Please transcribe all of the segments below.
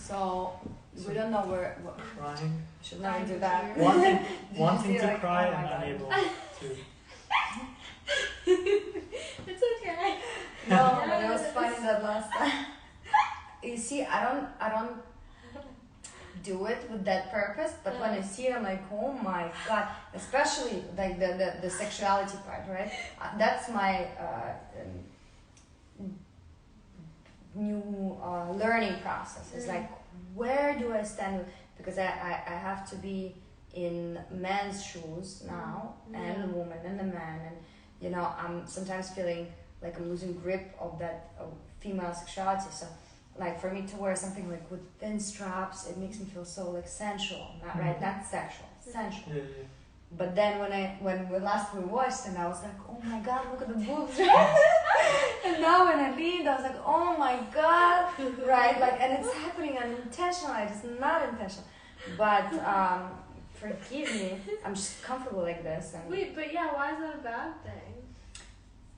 So we don't know where. Crying. Should never do that. Wanting to like, cry oh my and God. unable to. It's okay. No, but it was funny that last time. You see, I don't do it with that purpose, but when I see it, I'm like, oh my God, especially like the sexuality part, right? That's my new learning process. It's like, where do I stand with, because I have to be in men's shoes now, and the woman and the man, and you know, I'm sometimes feeling like I'm losing grip of that female sexuality. So like for me to wear something like with thin straps, it makes me feel so like sensual, not sexual, sensual. Yeah. But then when we last we watched, and I was like, oh my God, look at the boobs, and now when I leaned, I was like, oh my God, right? Like, and it's happening unintentionally, it's not intentional. But forgive me, I'm just comfortable like this. And wait, but yeah, why is that a bad thing?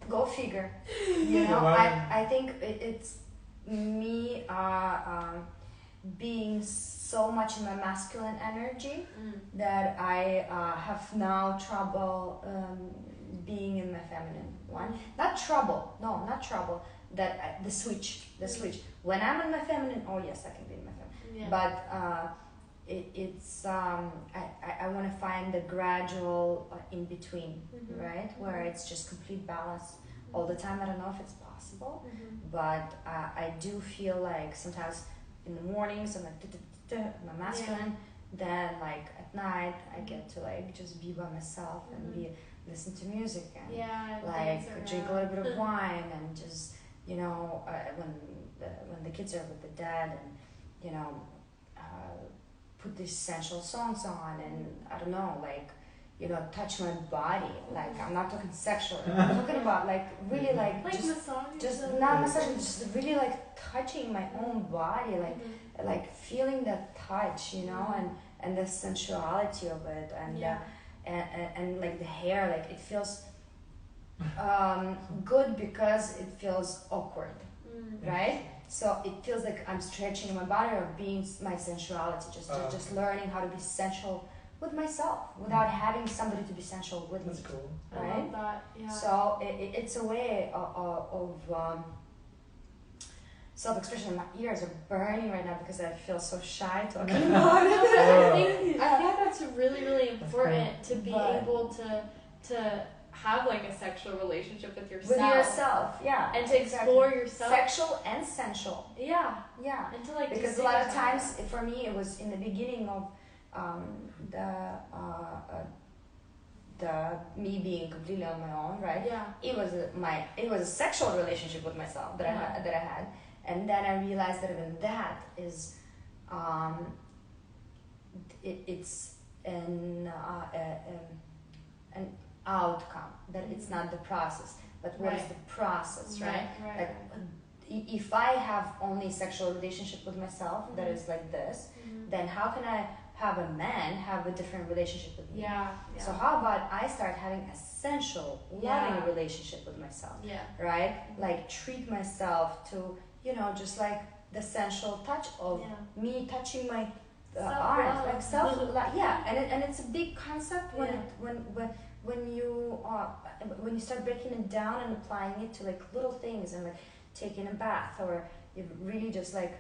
go figure. You know, I think it's me being so much in my masculine energy that I have now trouble being in my feminine one. Not trouble, that the switch. When I'm in my feminine, oh yes, I can be in my feminine. But it's I want to find the gradual in between, right? Where it's just complete balance all the time. I don't know if it's possible, but I do feel like sometimes in the mornings I'm like my masculine, then like at night I get to like just be by myself and listen to music and like drink a little bit of wine and just, you know, when the kids are with the dad, and you know, put these sensual songs on, and I don't know, like, you know, touch my body. Like, I'm not talking sexual, I'm talking about like really like just not massaging, just really like touching my own body, like feeling that touch, you know, and the sensuality of it, and like the hair, like it feels good because it feels awkward, right? So it feels like I'm stretching my body or being my sensuality, just learning how to be sensual with myself without having somebody to be sensual with me. That's cool. Right? I love that. Yeah. So it's a way of self-expression. My ears are burning right now because I feel so shy talking about it. I think that's really, really important to be able to have like a sexual relationship with yourself. With yourself, yeah. And to explore yourself. Sexual and sensual. Yeah. Yeah. And to like, because a lot of times, for me, it was in the beginning of the me being completely on my own, right? Yeah. It was a sexual relationship with myself that I had, and then I realized that even that is, it's an outcome, that it's not the process, but what is the process, right? Like, if I have only sexual relationship with myself that is like this, then how can I have a man have a different relationship with me? So how about I start having a sensual, loving relationship with myself, right? Like treat myself to, you know, just like the sensual touch of me touching my arms, like self, and it's a big concept when you start breaking it down and applying it to like little things, and like taking a bath, or you really just like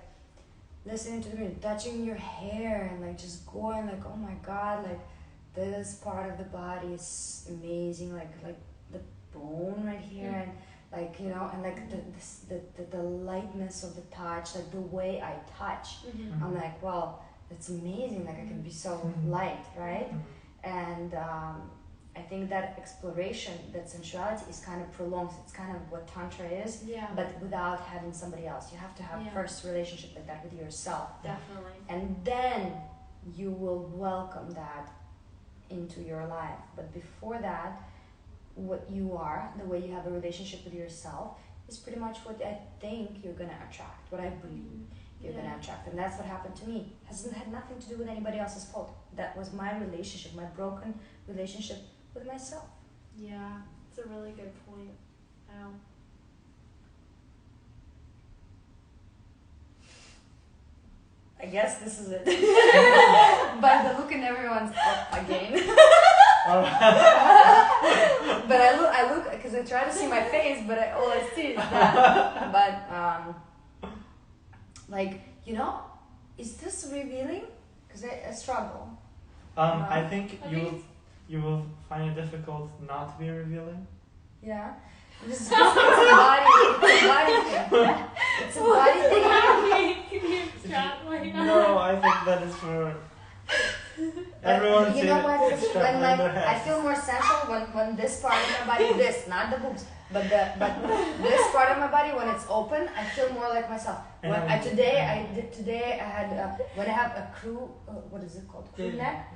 listening to the music, touching your hair, and like just going like, oh my God, like this part of the body is amazing, like the bone right here, and like, you know, and like the lightness of the touch, like the way I touch, I'm like, well, it's amazing, like I can be so light, right? And I think that exploration, that sensuality is kind of prolonged. It's kind of what Tantra is, but without having somebody else. You have to have first relationship like that with yourself. Definitely. And then you will welcome that into your life. But before that, what you are, the way you have a relationship with yourself, is pretty much what I think you're going to attract, what I believe you're going to attract. And that's what happened to me. It hasn't had nothing to do with anybody else's fault. That was my relationship, my broken relationship with myself. Yeah, it's a really good point. Wow. I guess this is it. But the look in everyone's up again. But I look because I try to see my face, but all I see is that. But like, you know, is this revealing? Because I struggle. I think you will find it difficult not to be revealing. Yeah. This is it's a body thing. It's a body thing. Can you extrapolate? No, I think that is for everyone you know what? to extrapolate their I heads. feel more sensual when this part of my body, not the boobs, but this part of my body when it's open, I feel more like myself. When today I had when I have a crew, what is it called? Crew neck.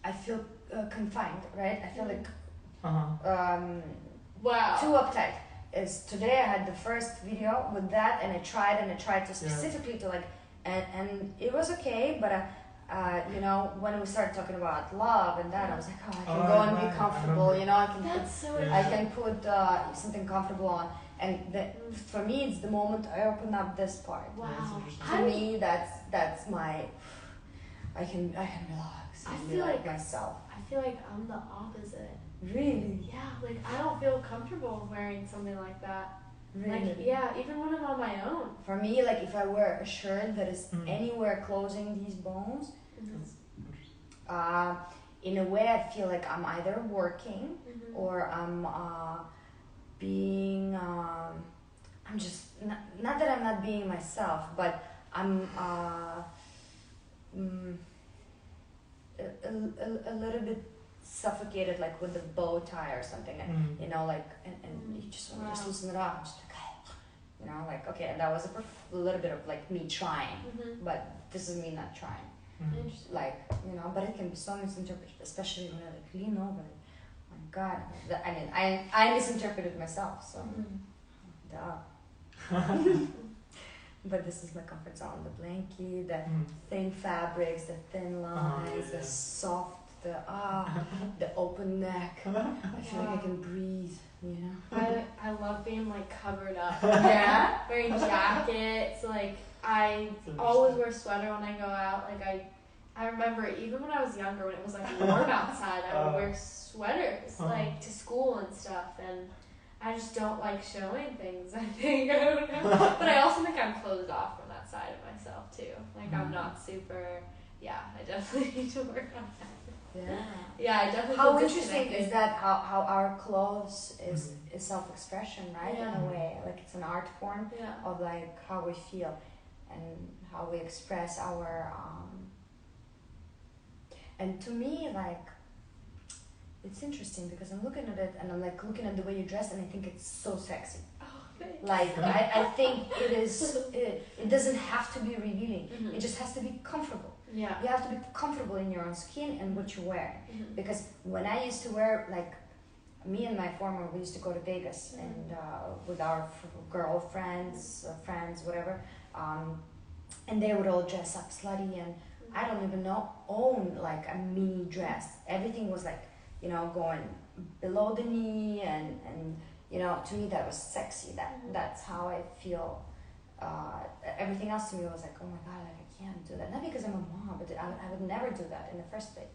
I feel confined, right? I feel like wow. too uptight. Is today I had the first video with that, and I tried to specifically to like, and it was okay, but you know, when we started talking about love and that, I was like, oh, I can go and be comfortable, you know, I can put something comfortable on, and for me it's the moment I open up this part. Wow. To me, that's my, I can relax. I feel like myself. I feel like I'm the opposite. Really? Yeah, like I don't feel comfortable wearing something like that. Really? Like, yeah, even when I'm on my own. For me, like if I wear a shirt that is anywhere closing these bones, in a way I feel like I'm either working or I'm being, I'm just, not that I'm not being myself, but I'm a little bit suffocated, like with the bow tie or something, and you know, like, and you just want to just loosen it up, and just like, you know, like, okay, and that was a little bit of like me trying, but this is me not trying. Like, you know, but it can be so misinterpreted, especially when I like lean over. My God, I mean, I misinterpreted myself, so duh. But this is my comfort zone: the blanket, the thin fabrics, the thin lines, the soft, the open neck. I feel like I can breathe, you know. I love being like covered up. Yeah. Wearing jackets, like I always wear a sweater when I go out. Like I remember even when I was younger, when it was like warm outside, I would wear sweaters like to school and stuff, and I just don't like showing things. I think I don't know, but I also think I'm closed off from that side of myself too. Like I'm not super. Yeah, I definitely need to work on that. Yeah, I definitely. How interesting is that? How our clothes is self-expression, right? Yeah. In a way, like it's an art form of like how we feel and how we express our. And to me, like, it's interesting because I'm looking at it and I'm like looking at the way you dress, and I think it's so sexy. Oh, thanks. Like I think it is. It doesn't have to be revealing. It just has to be comfortable. Yeah. You have to be comfortable in your own skin and what you wear. Because when I used to wear, like, me and my former, we used to go to Vegas and with our girlfriends, friends, whatever, and they would all dress up slutty, and I don't even own like a mini dress. Everything was like, you know, going below the knee, and you know, to me that was sexy. That's how I feel. Everything else to me was like, oh my God, like I can't do that. Not because I'm a mom, but I would never do that in the first place.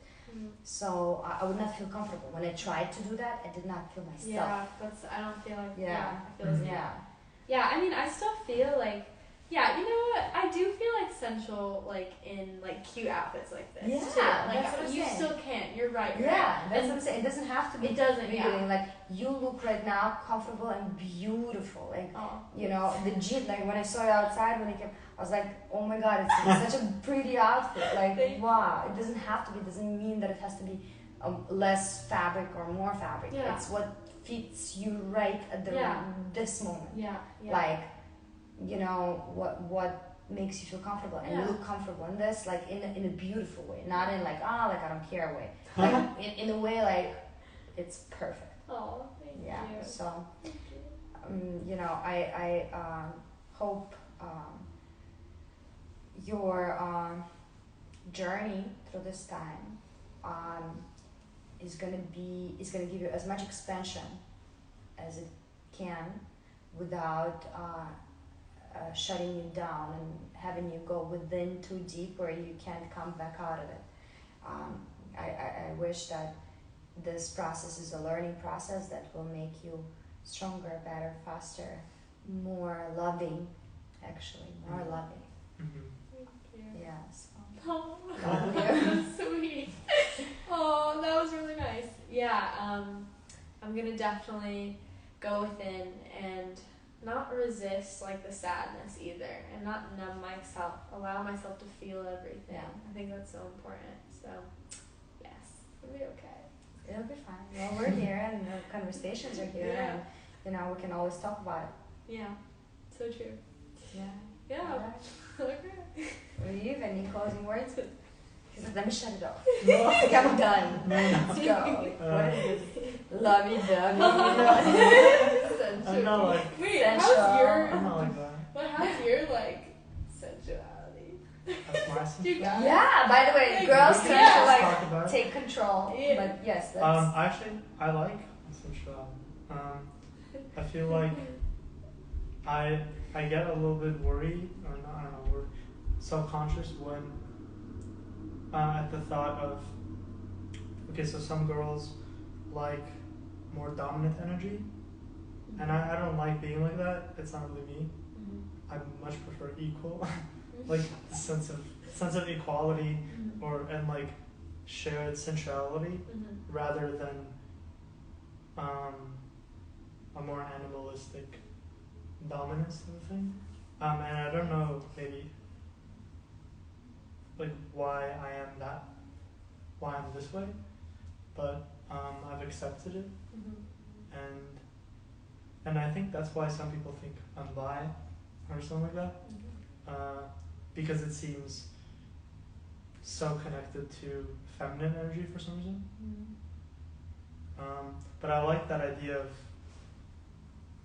So I would not feel comfortable. When I tried to do that, I did not feel myself. Yeah, I don't feel like, I feel the same. Yeah, I mean, I still feel like, you know what, I do feel like sensual, like in like cute outfits like this too. Like that's what I'm you saying. Still can. You're right. That's what I'm saying. It doesn't have to be. It doesn't. Revealing. Like you look right now comfortable and beautiful. Like you know the jean. Like when I saw you outside when I came, I was like, oh my God, it's such a pretty outfit. Like wow, it doesn't have to be. It doesn't mean that it has to be less fabric or more fabric. It's what fits you right at this moment. Like. You know what makes you feel comfortable, and you look comfortable in this, like in a beautiful way, not in like like I don't care way, like in a way like it's perfect. Oh, thank you. So you know, I hope your journey through this time is gonna give you as much expansion as it can without shutting you down and having you go within too deep where you can't come back out of it. I wish that this process is a learning process that will make you stronger, better, faster, more loving, actually, more loving. Thank you. Yes. Oh, Love that was sweet. Oh, that was really nice. Yeah, I'm gonna definitely go within and not resist like the sadness either, and not numb myself. Allow myself to feel everything. Yeah. I think that's so important. So, yes, it'll be okay. It'll be fine. Well, we're here and the conversations are here, Yeah. and you know we can always talk about it. Yeah, so true. Yeah. Yeah. Alright. Okay. Eve, any closing words? He's like, let me shut it off. Like, I'm done. Let's go. Like, what is this? Lovey-dovey. I'm not like. Wait, Sensual. I'm not like that. But how's your like sensuality? That's my sense. You got it. Yeah, by the way, Like, girls We tend can to just like talk about it. take control. Yeah. But yes, that's Actually, I like sensuality. I feel like I get a little bit worried, or not, I don't know, worried, self-conscious when at the thought of, okay, so some girls like more dominant energy, and I don't like being like that. It's not really me. I much prefer equal, like the sense of equality, and like shared sensuality, rather than a more animalistic dominance sort of thing. And I don't know, maybe like why I'm this way, but I've accepted it, and I think that's why some people think I'm bi or something like that, because it seems so connected to feminine energy for some reason. But I like that idea of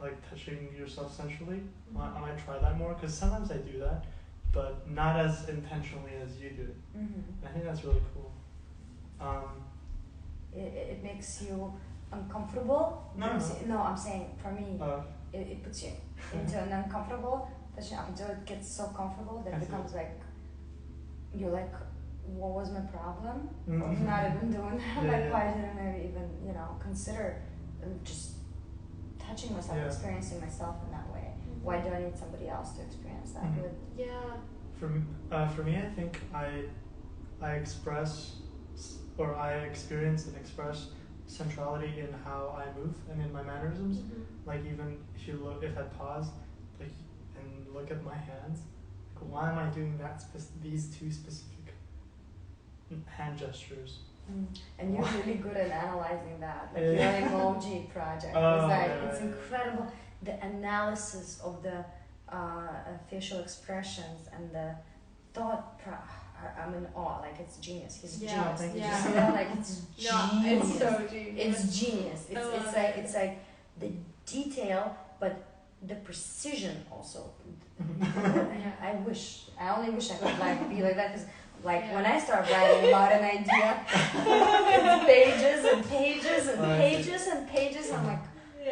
like touching yourself sensually. I might try that more, because sometimes I do that, but not as intentionally as you do it. I think that's really cool. it makes you uncomfortable. No. I'm saying for me, it puts you into an uncomfortable position up until it gets so comfortable that it becomes like you're like, what was my problem? I'm not even doing that. Like, why didn't I even consider just touching myself, experiencing myself in that way? Why do I need somebody else to experience that with? Yeah. For me, I think I express, or I experience and express sensuality in how I move and in my mannerisms. Like, even if I pause, like, and look at my hands, like, why am I doing these two specific hand gestures? And you're really good at analyzing that. Like your emoji project is like it's incredible. The analysis of the facial expressions and the thought. I'm in awe. Like, it's genius. He's a genius. Thank you. Like, it's genius. It's so genius. It's genius. It's like the detail, but the precision also. I only wish I could like be like that, because like when I start writing about an idea, it's pages and pages and pages and pages. I'm like,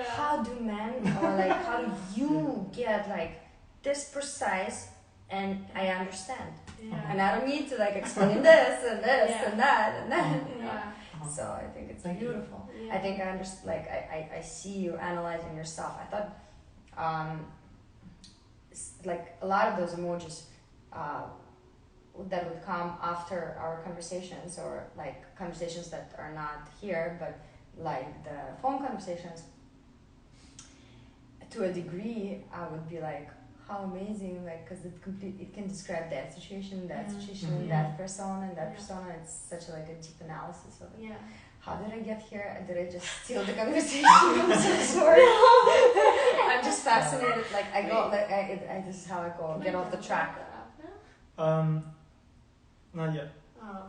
how do men, or like how do you get like this precise? And I understand, and I don't need to like explain this and this and that and that. So I think it's beautiful. I think I understand. Like I see you analyzing yourself. I thought, like a lot of those emojis that would come after our conversations, or like conversations that are not here, but like the phone conversations. To a degree, I would be like, how amazing, like, because it can describe that situation, that persona, and that persona. It's such a deep analysis of it. Yeah. How did I get here? Did I just steal the conversation? I'm so sorry. I'm just fascinated. Like, I go, like, this is how I go, get off the track. Not yet. Oh.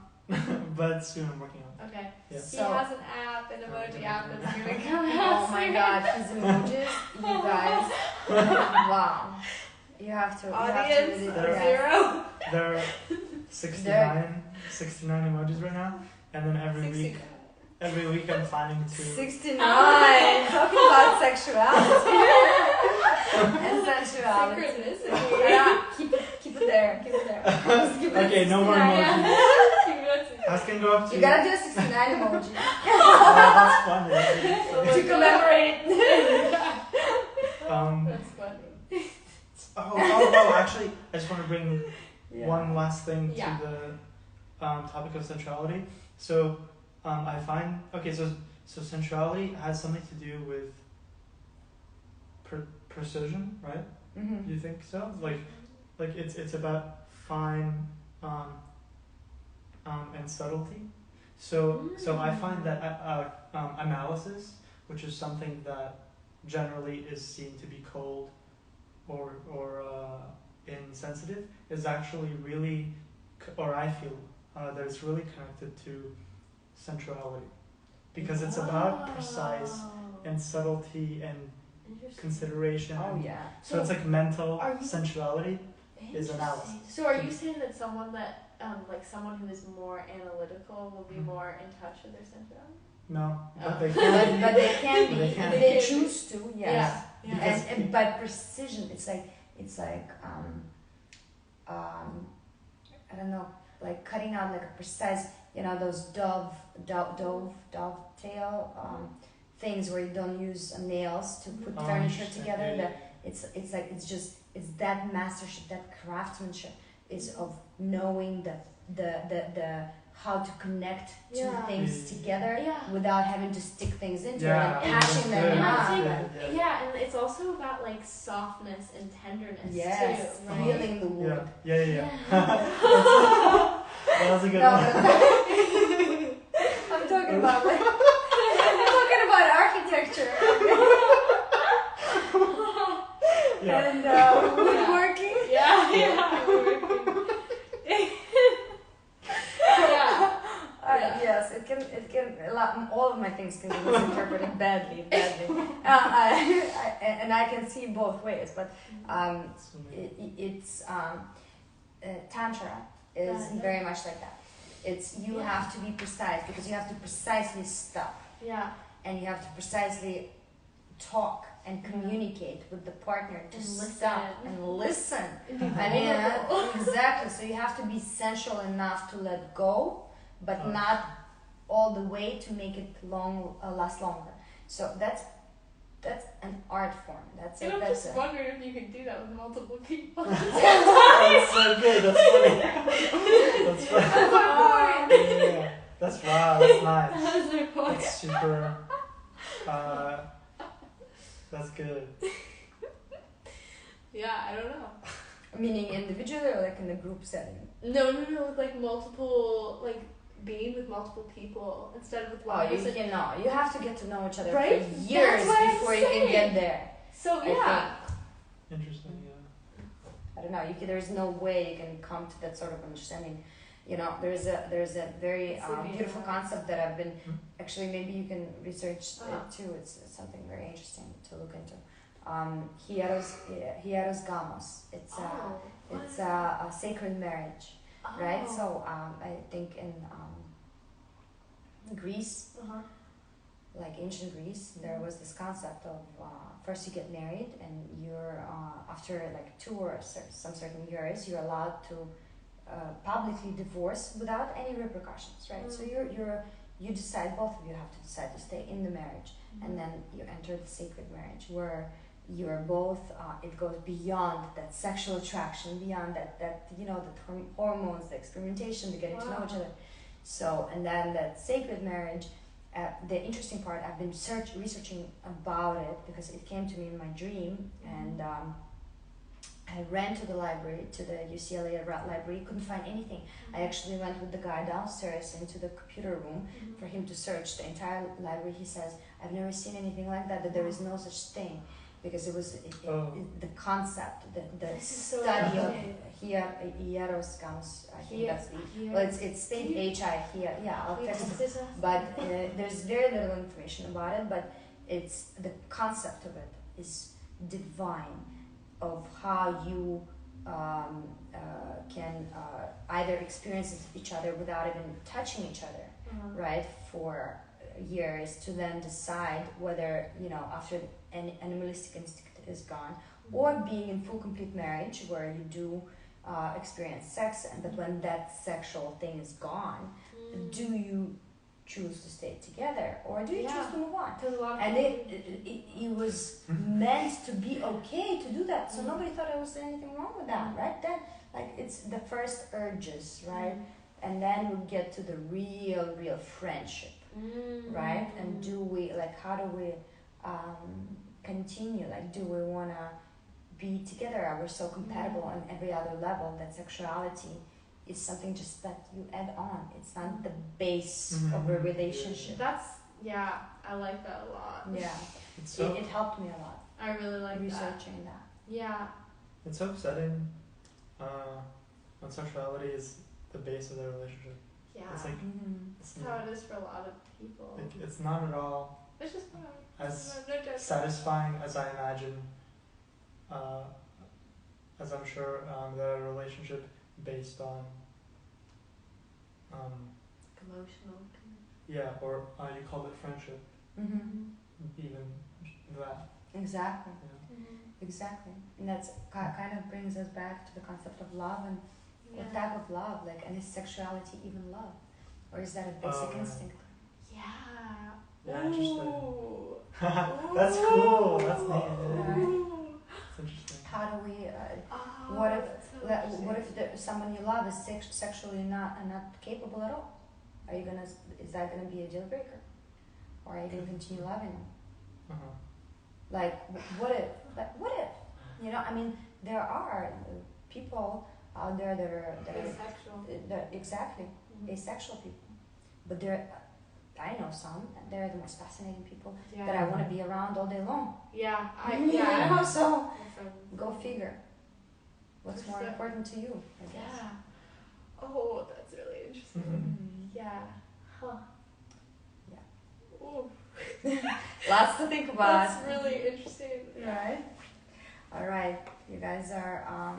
But soon I'm working on it. Okay. Yeah. He has an app, an emoji app that's gonna come Oh out. my god, his emojis, you guys. Wow. You have to. Audience you have to really, zero. There are 69 emojis right now, and then every week I'm planning to. 69. Talking about sexuality. and sensuality. Synchronicity. Yeah, keep it there. Just keep it Okay, no more Yeah. emojis. As can go up to You gotta do a 69 emoji Oh, that's funny. That's to commemorate. That's funny. Actually, I just want to bring one last thing Yeah. to the topic of sensuality. So, I find so sensuality has something to do with precision, right? Mm-hmm. Do you think so? Like it's about fine and subtlety. So I find that analysis, which is something that generally is seen to be cold or insensitive, is actually really, or I feel that it's really connected to sensuality, because it's about precise and subtlety and consideration. Oh and yeah. So it's like mental Are you- sensuality is analysis. So are you saying that someone that like someone who is more analytical will be more in touch with their sensuality? No, but Oh. they can. But they can be They can if be. they choose to. Yes. Yeah. Because- And by precision, it's like I don't know, like cutting out like a precise, those dovetail things where you don't use nails to put furniture together. Yeah. It's that mastership, that craftsmanship is of knowing the how to connect two Yeah. things together Yeah. without having to stick things into Yeah, it and patching them And I up. think, Yeah. and it's also about like softness and tenderness Yes, too, right? feeling the wood. Yeah. That was a good No, one. I'm talking about I'm talking about architecture Yeah. and woodworking. Yeah. Yes, it can. All of my things can be misinterpreted badly. And I can see both ways. But it's tantra is very much like that. It's you have to be precise because you have to precisely stop. Yeah. And you have to precisely talk and communicate with the partner to And stop listen. and listen. I Exactly. So you have to be sensual enough to let go, but not all the way to make it last longer. So that's an art form. That's And I'm that's just wondering if you could do that with multiple people. That's so good. That's funny. That's funny. Yeah. That's nice. That's my point. That's super. That's good. Yeah, I don't know. meaning individually or like in a group setting. No, with like multiple, like being with multiple people instead of with one Oh, you person. cannot. You have to get to know each other Right? for years That's what I'm before you can saying. get there. So yeah. Interesting. Yeah. I don't know. There's no way you can come to that sort of understanding. You know, there's a very beautiful concept that I've been actually. Maybe you can research it too. It's something very interesting to look into. Hieros Gamos. It's a sacred marriage, right? So I think in Greece, like ancient Greece, there was this concept of first you get married and you're after like 2 or some certain years you're allowed to publicly divorce without any repercussions, right? So you decide, both of you have to decide to stay in the marriage, and then you enter the sacred marriage where you're both it goes beyond that sexual attraction, beyond that you know, the hormones, the experimentation, the getting to know each other. So, and then that sacred marriage, the interesting part, I've been researching about it because it came to me in my dream, and I ran to the library, to the UCLA library, couldn't find anything. I actually went with the guy downstairs into the computer room for him to search the entire library. He says, I've never seen anything like that there is no such thing. Because it was the concept, the study of Hieros Gamos. I think that's it's spelled H-I here. Yeah, I'll text it. But there's very little information about it. But it's the concept of it is divine, of how you can either experience each other without even touching each other, right? For years to then decide whether, you know, after any animalistic instinct is gone, or being in full complete marriage where you do experience sex, but when that sexual thing is gone, do you choose to stay together or do you choose to move on? And it was meant to be okay to do that, so nobody thought there was anything wrong with that, right? Then like it's the first urges, right? And then we get to the real friendship, right? And do we how do we continue? Like, do we want to be together? Are we so compatible on every other level that sexuality is something just that you add on? It's not the base of a relationship. I like that a lot. Yeah, it helped me a lot. I really like researching that. Yeah. It's so upsetting when sexuality is the base of their relationship. Yeah. It's like that's how it is for a lot of people. It's not at all it's just as satisfying as I imagine. As I'm sure that a relationship based on emotional. Yeah, or you call it friendship. Even that. Exactly. Yeah. Exactly. And that's kind of brings us back to the concept of love and what type of love, like, and is sexuality even love? Or is that a basic instinct? Yeah. Interesting. That's cool. That's neat. It's interesting. How do we? What if someone you love is sexually not capable at all? Are you gonna? Is that gonna be a deal breaker? Or are you gonna continue loving them? Like, what if? What if? You know, I mean, there are people out there that are asexual. Exactly, asexual people. But I know some. They're the most fascinating people that I want to be around all day long. I know. So go figure. What's more important to you? I guess. Yeah. Oh, that's really interesting. Yeah. Huh. Yeah. Ooh. Lots to think about. That's really interesting. Right. All right. You guys are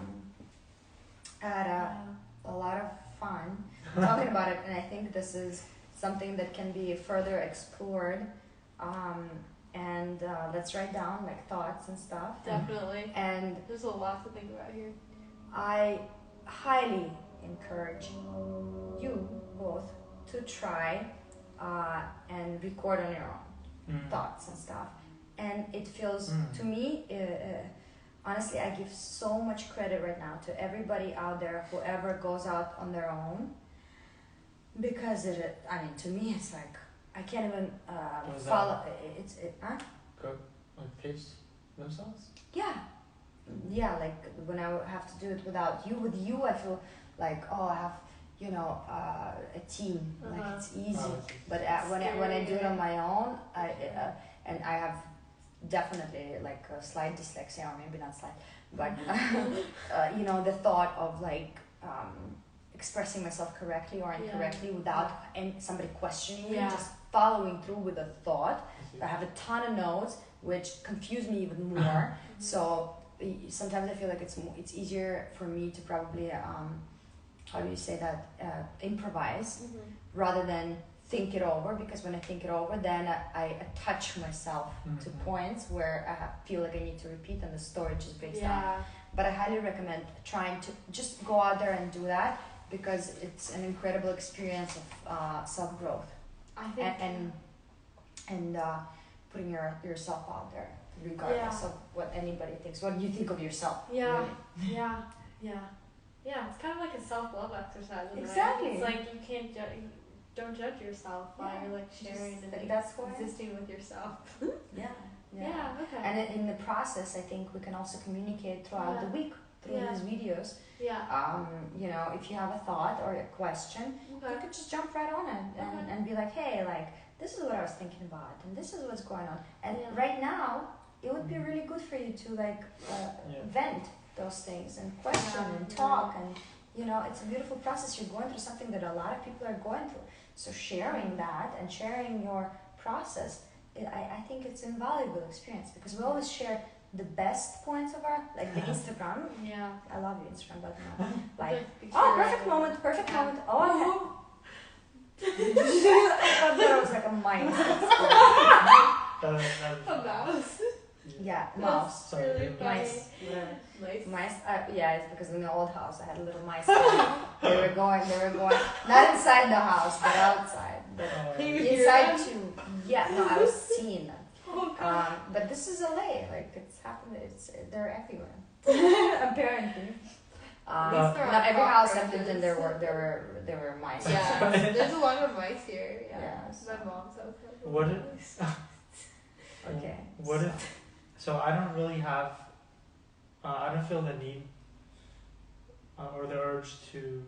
had a lot of fun talking about it, and I think this is something that can be further explored. And let's write down like thoughts and stuff. Definitely. And there's a lot to think about here. I highly encourage you both to try and record on your own thoughts and stuff. And it feels to me, honestly, I give so much credit right now to everybody out there, whoever goes out on their own, because to me, it's like I can't even follow. Go like pace themselves. Yeah, like when I have to do it without you. With you, I feel like I have a team. Like it's easy. But when I do it on my own, and I have definitely like a slight dyslexia, or maybe not slight, but the thought of like expressing myself correctly or incorrectly without somebody questioning me, just following through with a thought. I have a ton of notes which confuse me even more. So sometimes I feel like it's easier for me to probably how do you say that, improvise rather than think it over, because when I think it over, then I attach myself to points where I feel like I need to repeat, and the story just breaks down. But I highly recommend trying to just go out there and do that, because it's an incredible experience of self-growth. I think, and putting yourself out there, regardless of what anybody thinks. What do you think of yourself? Yeah, it's kind of like a self-love exercise. Exactly. It's like you can't don't judge yourself while you're like sharing and existing with yourself. Yeah. Okay. And in the process, I think we can also communicate throughout the week through these videos. If you have a thought or a question, you could just jump right on it and be like, hey, like, this is what I was thinking about, and this is what's going on. And right now, it would be really good for you to like vent those things and question and talk, and it's a beautiful process. You're going through something that a lot of people are going through. So sharing that and sharing your process, I think it's an invaluable experience, because we always share the best points of our, like the Instagram. I love you, Instagram, but like, perfect moment. Oh, okay. I thought it was like a mind. A mouse. Yeah, mouse. Sorry, really funny. Mice. Whatever. Mice. Mice. Yeah, it's because in the old house I had little mice. They were going. Not inside the house, but outside. But inside too. Yeah. No, I was seeing them. Oh, God. But this is LA. Like it's happened. They're everywhere. Apparently. Not every house I've lived in there were mice. Yeah, there's a lot of mice here. Yeah, Yeah, so. My mom's house has a What lot if- of mice. Okay. What if? So I don't really have. I don't feel the need or the urge to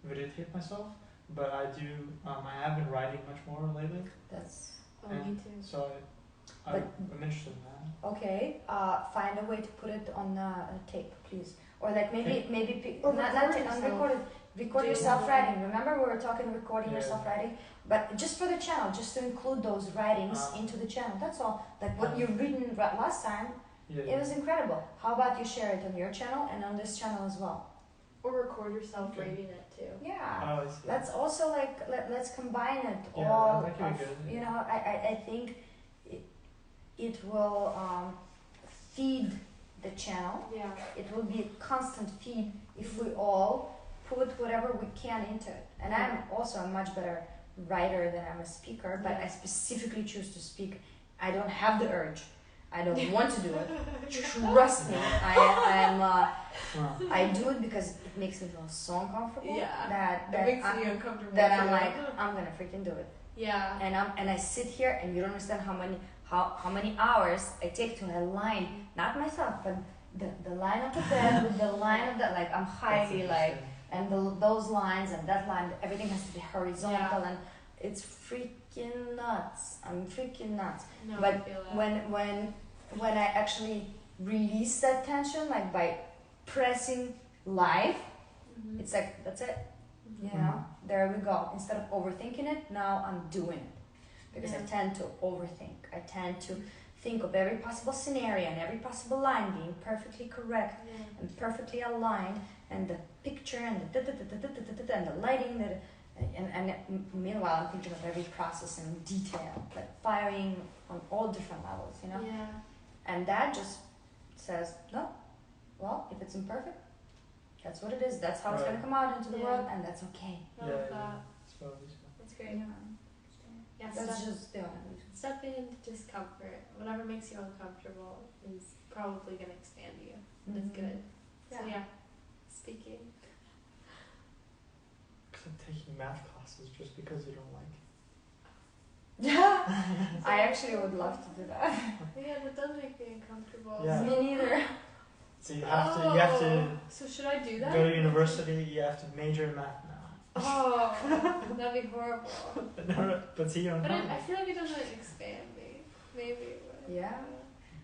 videotape myself, but I do. I have been writing much more lately, That's Oh, me too. so I'm interested in that. okay. Find a way to put it on tape, please. Or like maybe Or not record tape, yourself. unrecorded. Record Do yourself it. writing. Remember we were talking recording Yeah. yourself writing, but just for the channel, just to include those writings into the channel. That's all. Like what you've written last time, Yeah. it was incredible. How about you share it on your channel and on this channel as well? Or record yourself Okay. reading it too. Yeah. Oh, I see. Let's also like let's combine it Yeah, all. that could be Of, good. you know, I think it will feed the channel. Yeah. It will be a constant feed if we all put whatever we can into it. And I'm also a much better writer than I'm a speaker, but I specifically choose to speak. I don't have the urge. I don't want to do it. Trust me. I do it because it makes me feel so uncomfortable. Yeah. That It makes me uncomfortable. that I'm too. like, I'm gonna freaking do it. Yeah. And I sit here and you don't understand how many hours I take to align, not myself, but the line of the bed with the line of that. Like I'm highly like, and those lines and that line, everything has to be horizontal, and it's freaking nuts. I'm freaking nuts. No, But I feel that. when I actually release that tension, like by pressing live, Mhm. it's like that's it. Mhm. You know, there we go. Instead of overthinking it, now I'm doing it. Because I tend to overthink. I tend to think of every possible scenario and every possible line being perfectly correct Yeah. and perfectly aligned, and the picture and the and the lighting and meanwhile I'm thinking of every process in detail, like firing on all different levels, you know. Yeah. And that just says no. Well, if it's imperfect, that's what it is. That's how it's Right. gonna come out into the Yeah. world, and that's okay. I love that. So, That's great. Yeah, That's step, just the only reason. step into discomfort. Whatever makes you uncomfortable is probably going to expand you. And it's good. So yeah, speaking. I'm taking math classes just because you don't like it. Yeah, I actually would love to do that. Yeah, that does make me uncomfortable. Yeah. Me neither. So you have to So should I do that? go to university. You have to major in math now. Oh, that'd be horrible. But see, you don't But know. I feel like it doesn't expand me. Maybe it would. Yeah.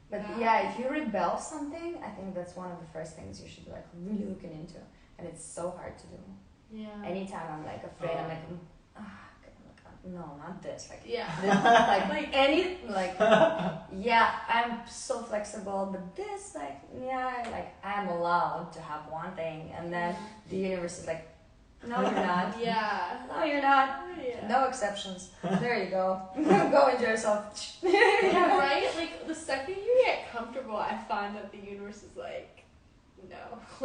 But yeah, if you rebel something, I think that's one of the first things you should be like really looking into. And it's so hard to do. Yeah. Anytime I'm like afraid, I'm like, no, not this. Like, Yeah. like any, like, yeah, I'm so flexible, but this, like, yeah, like, I'm allowed to have one thing. And then the universe is like, no, you're not. Yeah. No, you're not. Yeah. No exceptions. There you go. Go enjoy yourself. Right? Like, the second you get comfortable, I find that the universe is like, no.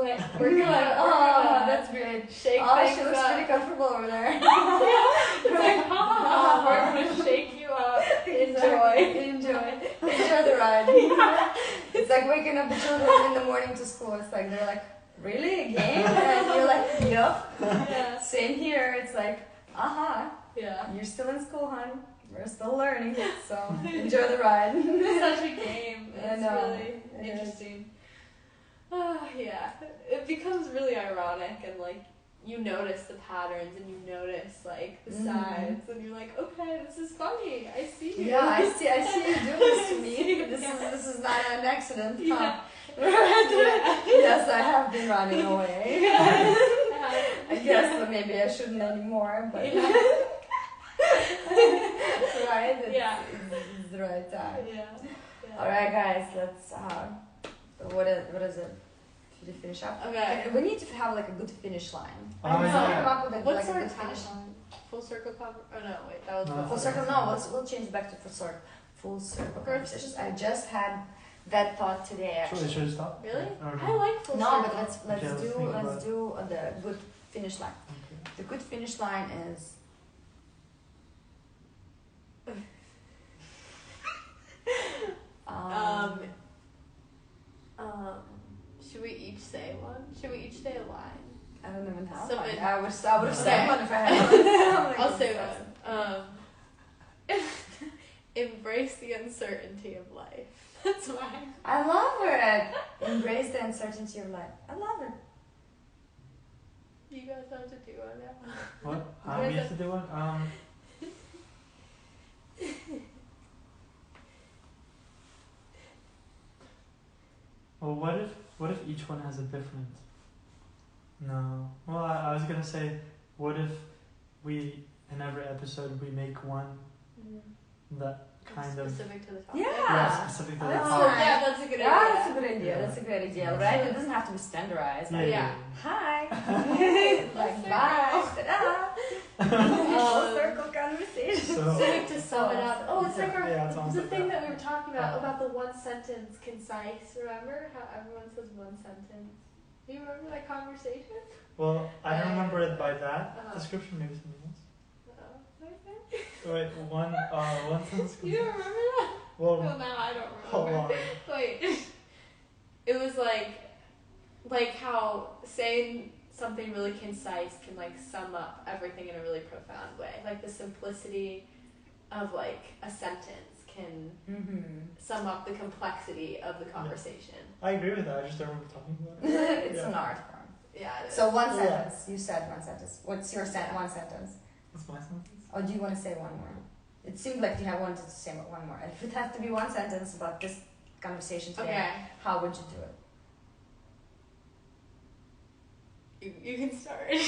Like, we're gonna, that's great. shake Oh, things she looks up. pretty comfortable over there. It's like, we're gonna shake you up. Enjoy. Enjoy the ride. It's like waking up the children in the morning to school. It's like they're like, really again? And you're like, yep. Yeah. Same here. It's like, Yeah. you're still in school, hon. We're still learning. So enjoy the ride. It's such a game. I It's know. really It interesting. Yeah. It becomes really ironic and like you notice the patterns and you notice like the sides and you're like, okay, this is funny. I see you. Yeah, I see you do this to me. This is not an accident. Huh? Yes, I have been running away. I guess that maybe I shouldn't anymore, but right? It's the right time. Yeah. All right, guys. Let's. What is it? Should we finish up? Okay. We need to have like a good finish line. Oh, Come yeah. up with a, What's like a our good finish time? line. Full circle cover? Oh no, wait, that was No. Full circle. No, we'll change back to full circle. Full circle First- conversations. I just had that thought today actually. Should we stop? Really? I I like full No, circle. but let's Okay, do the good finish line. Okay. The good finish line is. Should we each say one? Should we each say a line? I don't even have So one. it- I would have said Okay. one if I had one. I'll say one. Embrace the uncertainty of life. That's mine. I love it. Embrace the uncertainty of life. I love it. You guys have to do one now. What? We have to do one? Well, what if each one has a different? No. Well, I was gonna say, what if we in every episode we make one that kind of specific to the topic. Yeah. specific to Oh, the that's topic. Yeah, that's a good idea. Yeah, that's a good idea. Yeah. That's a great idea, Yeah. right? It doesn't have to be standardized. Yeah. Like, Yeah. hi. Let's Like, bye. Ta-da. Full circle conversation. So, So like to sum it up. Oh, it's like our Yeah, it's almost the like thing that. that we were talking about the one sentence concise. Remember how everyone says one sentence? Do you remember that conversation? well, I don't remember it by that Uh-huh. description. Maybe something else. Okay. Wait, one sentence. You don't remember that? Well, Well, now I don't hold remember. on. Wait. It was like how saying something really concise can like sum up everything in a really profound way. Like the simplicity of like a sentence can sum up the complexity of the conversation. I agree with that. I just don't remember talking about it. It's Yeah. an art form. Yeah. It is. So one Yeah. sentence. You said one sentence. What's your one sentence? What's my sentence? Or do you want to say one more? It seemed like you wanted to say one more. If it had to be one sentence about this conversation today, Okay. how would you do it? You can start. Can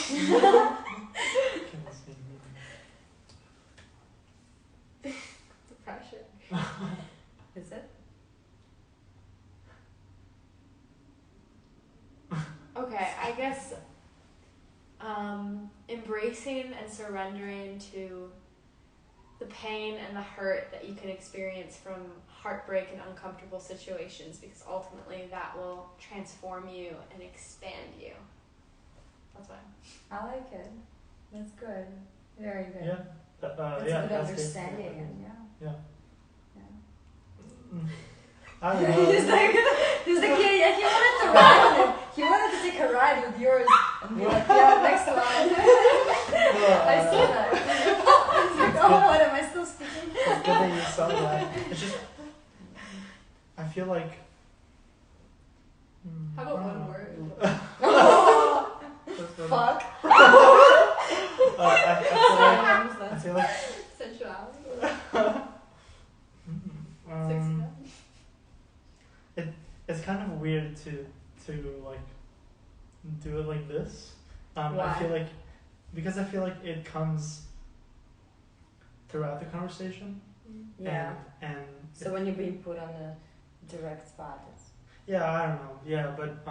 I say The pressure. Is it? Okay, I guess embracing and surrendering to the pain and the hurt that you can experience from heartbreak and uncomfortable situations, because ultimately that will transform you and expand you. That's why. I like it. That's good. Very good. Yeah. That's Yeah. a good That's understanding. basically And Yeah. yeah. I don't know. he's like, yeah, he wanted to ride with it. He wanted to take a ride with yours and be like, yeah, next line. I saw that. He's like, oh, what am I still speaking? It's good that you saw that. It's just, I feel like. How about I don't one know. word? That's funny. Fuck. I feel like. Sensuality. It's kind of weird to like do it like this. I Why? feel like because I feel like it comes throughout the conversation. Yeah. And So when you're being put on a direct spot, it's yeah, I don't know. Yeah, but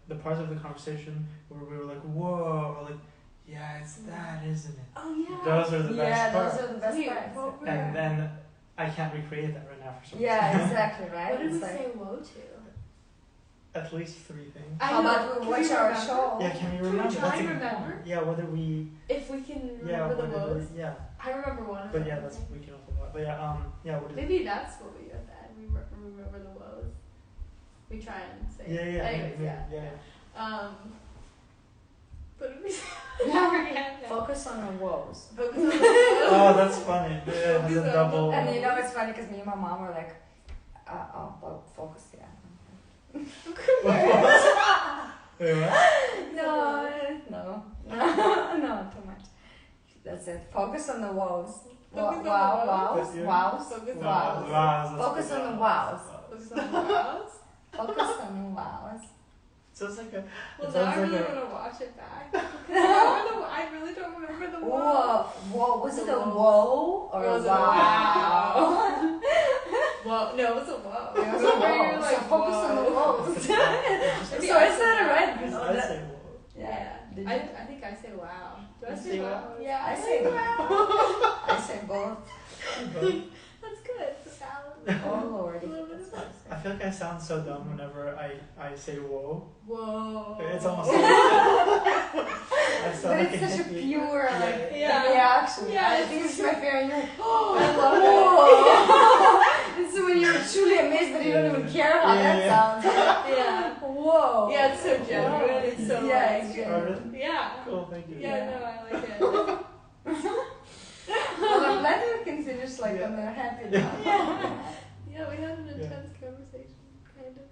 the parts of the conversation where we were like, whoa, or like, yeah, it's that, isn't it? Oh yeah. Those are the best parts. those are the best Wait, parts. what were- And then I can't recreate that right now for some reason. Yeah, exactly, right? What did It's we like, say whoa to? At least 3 things. I how know. about we Can watch you our remember? show? Yeah, can you we remember? try That's a and good remember? point. Yeah, whether we. If we can Yeah, remember the whether woes. yeah. I remember one of But them. yeah, that's we can also watch. But yeah, what is it? Maybe that's what we did then. We remember the woes. We try and say. Yeah. Anyways, yeah. yeah. What did we say? I forget now. Focus on the woes. Focus on the woes. Oh, that's funny. It has a double. And you know it's funny because me and my mom were like, focus, yeah. Wait, what? No, too much. That's it. Focus on the woes. Focus on the Wows. woes. Focus on the Wows. Wow, Focus on the wows. Focus on the woes. Focus on the wows. So it's like a. Well, it now I sounds really like want to watch it back. I really don't remember the woes. Whoa. Was it a Woes. whoa or It a was a wow? Whoa. No, it was a whoa. It was a Remember you whoa. were like, So focus on the whoa. woes. It's So Maybe I said it right. just, No, I that- say whoa. Yeah. Did you? I think I say wow. Do I You say say wow? wow? Yeah, I I say say wow. I say both. But That's good. It's a balance. Oh lordy. I feel like I sound so dumb whenever I say whoa. Whoa. It's almost like I sound But like it's a such a hippie. pure like Yeah. reaction. Yeah, I it's think it's my favorite. You're like, oh, I love This is when you're truly amazed that you don't even care how that sounds. it. Yeah. Whoa. Yeah, it's so genuine. It's so Yeah, like, it's Oh, genuine. really? yeah. Cool, thank you. Yeah, no, I like it. Well, I'm glad we can finish like on a happy note. Yeah, we had an intense conversation, kind of.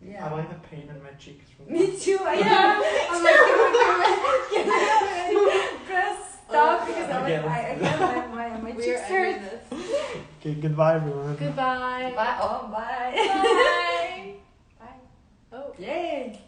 Yeah. I like the pain in my cheeks from Me too. I'm Yeah. like, can I press stop because I'm like, I can't. My We're cheeks hurt. ending this. Okay, goodbye everyone. Goodbye. Bye. Oh, bye. Bye. Bye. Oh. Yay.